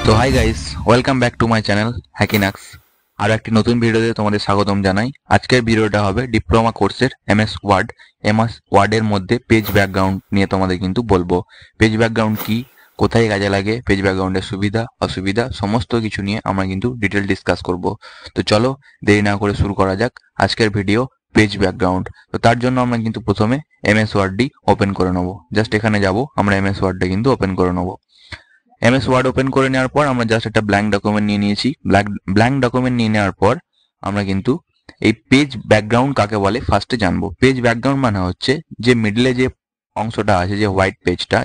তো hi guys, welcome back to my channel Hackinux. আর একটি নতুন ভিডিওতে তোমাদের স্বাগতম জানাই। আজকের ভিডিওটা হবে ডিপ্লোমা কোর্সের এমএস ওয়ার্ডের মধ্যে পেজ ব্যাকগ্রাউন্ড নিয়ে তোমাদের কিন্তু বলবো। পেজ ব্যাকগ্রাউন্ড কি, কোথায় কাজে লাগে, পেজ ব্যাকগ্রাউন্ডের সুবিধা অসুবিধা সমস্ত কিছু নিয়ে আমরা কিন্তু ডিটেল ডিসকাস করব। তো চলো দেরি না করে শুরু করা যাক আজকের ভিডিও পেজ ব্যাকগ্রাউন্ড। তো তার জন্য আমরা কিন্তু প্রথমে এমএস ওয়ার্ডটি ওপেন করে নেবো। জাস্ট এখানে যাব, আমরা এমএস ওয়ার্ডটা কিন্তু ওপেন করে নেবো। এমএস ওয়ার্ড ওপেন করে নেওয়ার পর আমরা জাস্ট একটা ব্ল্যাঙ্ক ডকুমেন্ট নিয়ে নিয়েছি। ব্ল্যাঙ্ক ডকুমেন্ট নিয়ে নেওয়ার পর আমরা কিন্তু এই পেজ ব্যাকগ্রাউন্ড কাকে বলে ফার্স্টে জানবো। পেজ ব্যাকগ্রাউন্ড মানে হচ্ছে যে মিডলে যে অংশটা আছে, যে হোয়াইট পেজটা,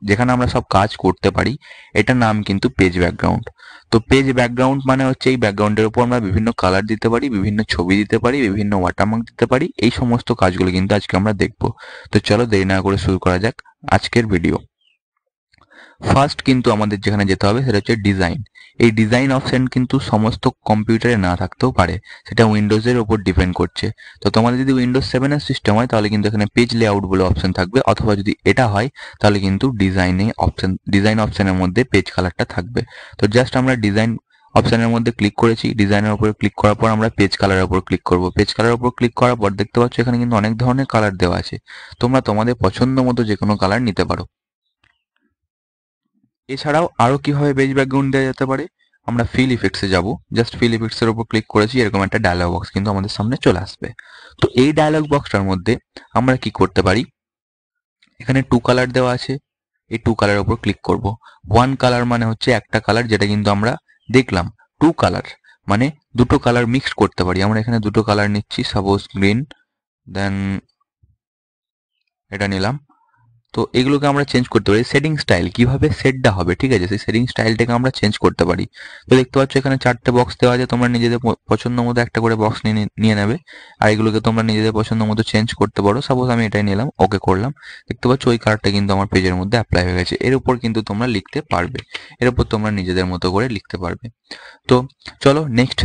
যেখানে আমরা সব কাজ করতে পারি, এটার নাম কিন্তু পেজ ব্যাকগ্রাউন্ড। তো পেজ ব্যাকগ্রাউন্ড মানে হচ্ছে এই ব্যাকগ্রাউন্ডের উপর আমরা বিভিন্ন কালার দিতে পারি, বিভিন্ন ছবি দিতে পারি, বিভিন্ন ওয়াটারমার্ক দিতে পারি। এই সমস্ত কাজগুলো কিন্তু আজকে আমরা দেখবো। তো চলো দেরি না করে শুরু করা যাক আজকের ভিডিও। ফার্স্ট কিন্তু আমাদের যেখানে যেতে হবে সেটা হচ্ছে ডিজাইন। এই ডিজাইন অপশন কিন্তু সমস্ত কম্পিউটারে না থাকতেও পারে, সেটা উইন্ডোজের উপর ডিপেন্ড করছে। তো তোমাদের যদি উইন্ডোজ 7-এর সিস্টেম হয় তাহলে কিন্তু এখানে পেজ লেআউট বলে অপশন থাকবে, অথবা যদি এটা হয় তাহলে কিন্তু ডিজাইন অপশনের মধ্যে পেজ কালারটা থাকবে। তো জাস্ট আমরা ডিজাইন অপশনের মধ্যে ক্লিক করেছি। ডিজাইনের উপরে ক্লিক করার পর আমরা পেজ কালারের উপর ক্লিক করব। পেজ কালারের উপর ক্লিক করার পর দেখতে পাচ্ছ এখানে কিন্তু অনেক ধরনের কালার দেওয়া আছে। তোমরা তোমাদের পছন্দ মতো যে কোনো কালার নিতে পারো। এছাড়াও আরো কিভাবে পেজ ব্যাকগ্রাউন্ড দেওয়া যেতে পারে, আমরা ফিল ইফেক্টসে যাব। জাস্ট ফিল ইফেক্টস এর উপর ক্লিক করেছি, এরকম একটা ডায়লগ বক্স কিন্তু আমাদের সামনে চলে আসবে। তো এই ডায়লগ বক্সটার মধ্যে আমরা কি করতে পারি, এখানে 2 কালার দেওয়া আছে, এই 2 কালারের উপর ক্লিক করব। 1 কালার মানে হচ্ছে একটা কালার, যেটা কিন্তু আমরা দেখলাম। 2 কালার মানে দুটো কালার মিক্সড করতে পারি। আমরা এখানে দুটো কালার নিচ্ছি, সাপোজ গ্রিন, দেন এটা নিলাম। তো এগুলোকে আমরা চেঞ্জ করতে পারি। সেটিং স্টাইল কিভাবে সেটটা হবে, ঠিক আছে, সেই সেটিং স্টাইলটাকে আমরা চেঞ্জ করতে পারি। তো দেখতে পাচ্ছ এখানে 4টে বক্স দেওয়া আছে, তোমরা নিজেদের পছন্দ মতো একটা করে বক্স নিয়ে নেবে, আর এগুলোকে তোমরা নিজেদের পছন্দ মতো চেঞ্জ করতে পারো। সাপোজ আমি এটাই নিলাম, ওকে করলাম। দেখতে পাচ্ছ ওই কালারটা কিন্তু আমার পেজের মধ্যে অ্যাপ্লাই হয়ে গেছে। এর উপর কিন্তু তোমরা লিখতে পারবে, এর উপর তোমরা নিজেদের মতো করে লিখতে পারবে। তো চলো নেক্সট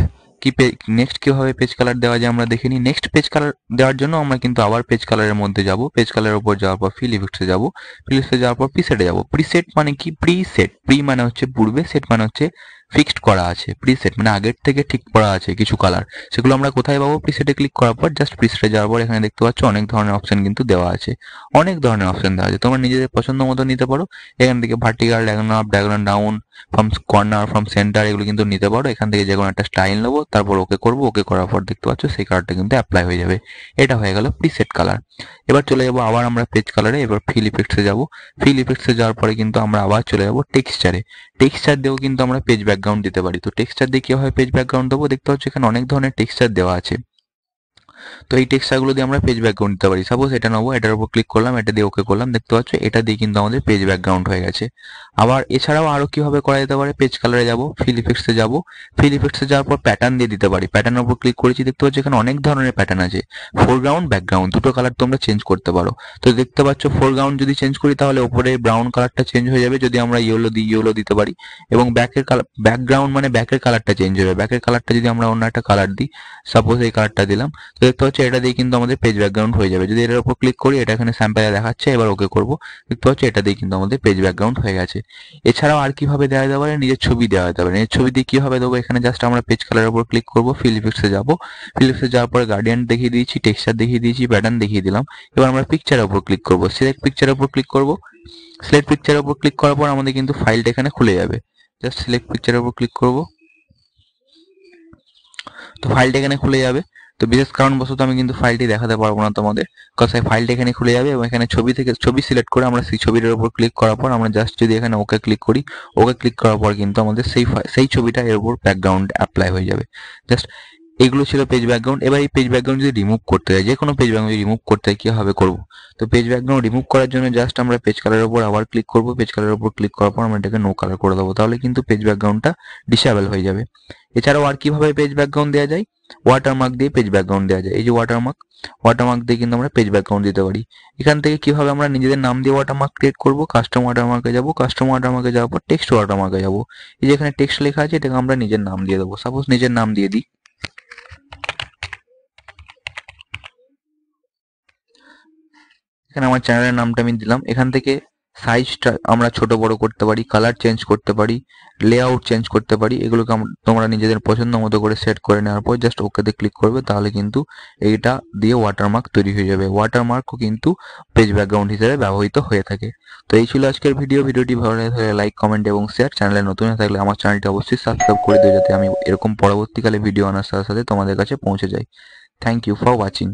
কিভাবে পেজ কালার দেওয়া যায় আমরা দেখে নিই। নেক্সট পেজ কালার দেওয়ার জন্য আমরা কিন্তু আবার পেজ কালারের মধ্যে যাব। পেজ কালারের উপর যাওয়ার পর ফিল ইফেক্টসে যাব। ফিল ইফেক্টসে যাওয়ার পর প্রিসেটে যাব। প্রিসেট মানে কি, প্রিসেট। প্রি মানে হচ্ছে পূর্বে, সেট মানে হচ্ছে ফিক্সড করা আছে। প্রিসেট মানে আগের থেকে ঠিক করা আছে কিছু কালার। সেগুলো আমরা কোথায় পাবো, প্রিসেটে ক্লিক করার পর জাস্ট প্রিসেটে যাওয়ার পর এখানে দেখতে পাচ্ছ অনেক ধরনের অপশন কিন্তু দেওয়া আছে। অনেক ধরনের অপশন দেওয়া আছে, তোমরা নিজেদের পছন্দ মতো নিতে পারো। এখান থেকে vertical, diagonal up, diagonal down, from corner, from centre, এগুলো কিন্তু নিতে পারো। এখান থেকে যে কোনো একটা স্টাইল নেবো, তারপর ওকে করবো। ওকে করার পর দেখতে পাচ্ছ সেই কালারটা কিন্তু অ্যাপ্লাই হয়ে যাবে। এটা হয়ে গেল প্রিসেট কালার। এবার চলে যাবো আবার আমরা পেজ কালারে। এবার ফিল ইফেক্টসে যাব। ফিল ইফেক্টসে যাওয়ার পরে কিন্তু আমরা আবার চলে যাবো টেক্সচারে। টেক্সচার দিয়েও কিন্তু আমরা পেজ ব্যাকগ্রাউন্ড দিতে পারি। তো টেক্সচার দিয়ে কিভাবে পেজ ব্যাকগ্রাউন্ড দেবো, দেখতে পাচ্ছ এখানে অনেক ধরনের টেক্সচার দেওয়া আছে। তো এই টেক্সচারগুলো দিয়ে আমরা পেজ ব্যাকগ্রাউন্ড দিতে পারি। সাপোজ এটা নেবো, এটার উপর ক্লিক করলাম, এটা দিয়ে ওকে করলাম। দেখতে পাচ্ছ এটা দিয়ে কিন্তু আমাদের পেজ ব্যাকগ্রাউন্ড হয়ে গেছে। আবার এছাড়াও আরো কিভাবে করা যেতে পারে, পেজ কালারে যাব, ফিল ইফেক্টসে যাব। ফিল ইফেক্টসে যাওয়ার পর প্যাটার্ন দিয়ে দিতে পারি। প্যাটার্নের উপর ক্লিক করেছি, দেখতে পাচ্ছ এখানে অনেক ধরনের প্যাটার্ন আছে। ফোরগ্রাউন্ড, ব্যাকগ্রাউন্ড দুটো কালার তোমরা চেঞ্জ করতে পারো। তো দেখতে পাচ্ছ ফোরগ্রাউন্ড যদি চেঞ্জ করি তাহলে উপরে ব্রাউন কালারটা চেঞ্জ হয়ে যাবে। যদি আমরা ইয়েলো দিই, ইয়েলো দিতে পারি। এবং ব্যাকগ্রাউন্ড মানে ব্যাকের কালারটা চেঞ্জ হবে। ব্যাকের কালারটা যদি আমরা অন্য একটা কালার দিই, সাপোজ এই কালারটা দিলাম, তো দেখতে পাচ্ছ এটা দিয়ে কিন্তু আমাদের পেজ ব্যাকগ্রাউন্ড হয়ে যাবে। যদি এটার উপর ক্লিক করি, এটা এখানে স্যাম্পলে দেখাচ্ছে, এবার ওকে করব। দেখতে পাচ্ছ এটা দিয়ে কিন্তু আমাদের পেজ ব্যাকগ্রাউন্ড হয়ে গেছে। এছাড়াও আর কিভাবে দেওয়া যেতে পারে, নিজের ছবি দেওয়া যেতে পারে। নিজের ছবি দিয়ে কিভাবে দেবো, এখানে জাস্ট আমরা পেজ কালারের উপর ক্লিক করব, ফিল ইফেক্টসে যাব। ফিল ইফেক্টসে যাওয়ার পরে গার্ডিয়ান দেখিয়ে দিয়েছি, টেক্সচার দেখিয়ে দিয়েছি, প্যাটার্ন দেখিয়ে দিলাম। এবার আমরা পিকচারের উপর ক্লিক করব, সিলেক্ট পিকচারের উপর ক্লিক করব। সিলেক্ট পিকচারের উপর ক্লিক করার পর আমাদের কিন্তু ফাইলটা এখানে খুলে যাবে। জাস্ট সিলেক্ট পিকচারের উপর ক্লিক করব, তো ফাইলটা এখানে খুলে যাবে। তো বিশেষ কারণবশত আমি কিন্তু ফাইলটি দেখাতে পারবো না তোমাদের, কারণ ফাইলটা এখানে খুলে যাবে। এবং এখানে ছবি সিলেক্ট করে আমরা সেই ছবিটার উপর ক্লিক করার পর আমরা জাস্ট যদি এখানে ওকে ক্লিক করি, ওকে ক্লিক করার পর কিন্তু আমাদের সেই ছবিটা এর উপর ব্যাকগ্রাউন্ড অ্যাপ্লাই হয়ে যাবে। জাস্ট এগুলো ছিল পেজ ব্যাকগ্রাউন্ড। এবার এই পেজ ব্যাকগ্রাউন্ড যদি রিমুভ করতে হয়, যে কোনো পেজ ব্যাকগ্রাউন্ড যদি রিমুভ করতে হয় কিভাবে করবো, তো পেজ ব্যাকগ্রাউন্ড রিমুভ করার জন্য জাস্ট আমরা পেজ কালারের উপর আবার ক্লিক করবো। পেজ কালারের উপর ক্লিক করার পর আমরা এটাকে নো কালার করে দেবো, তাহলে কিন্তু পেজ ব্যাকগ্রাউন্ডটা ডিসেবল হয়ে যাবে। এছাড়াও আর কিভাবে পেজ ব্যাকগ্রাউন্ড দেওয়া যায়, ওয়াটারমার্ক দিয়ে পেজ ব্যাকগ্রাউন্ড দেওয়া যায়। এই যে ওয়াটারমার্ক দিয়ে কিন্তু আমরা পেজ ব্যাকগ্রাউন্ড দিতে পারি। এখান থেকে কিভাবে আমরা নিজেদের নাম দিয়ে ওয়াটারমার্ক ক্রিয়েট করবো, কাস্টম ওয়াটারমার্কে যাবো। কাস্টম ওয়াটারমার্কে যাওয়ার পর টেক্সট ওয়াটারমার্কে যাবো। এই যে এখানে টেক্সট লেখা আছে, এটাকে আমরা নিজের নাম দিয়ে দেবো। সাপোজ নিজের নাম দিয়ে দিই, এখানে আমার চ্যানেলের নামটা আমি দিলাম। এখান থেকে সাইজটা আমরা ছোট বড় করতে পারি, কালার চেঞ্জ করতে পারি, লেআউট চেঞ্জ করতে পারি। এগুলোকে তোমরা নিজেদের পছন্দ মতো করে সেট করে নেওয়ার পর জাস্ট ওকেতে ক্লিক করবে, তাহলে কিন্তু এইটা দিয়ে ওয়াটারমার্ক তৈরি হয়ে যাবে। ওয়াটারমার্কও কিন্তু পেজ ব্যাকগ্রাউন্ড হিসেবে ব্যবহৃত হয়ে থাকে। তো এই ছিল আজকের ভিডিওটি ভালো লাগে থাকলে লাইক, কমেন্ট এবং শেয়ার। চ্যানেলে নতুন হয়ে থাকলে আমার চ্যানেলটি অবশ্যই সাবস্ক্রাইব করে দিও, যাতে আমি এরকম পরবর্তীকালে ভিডিও আনার সাথে সাথে তোমাদের কাছে পৌঁছে যাই। Thank you for watching.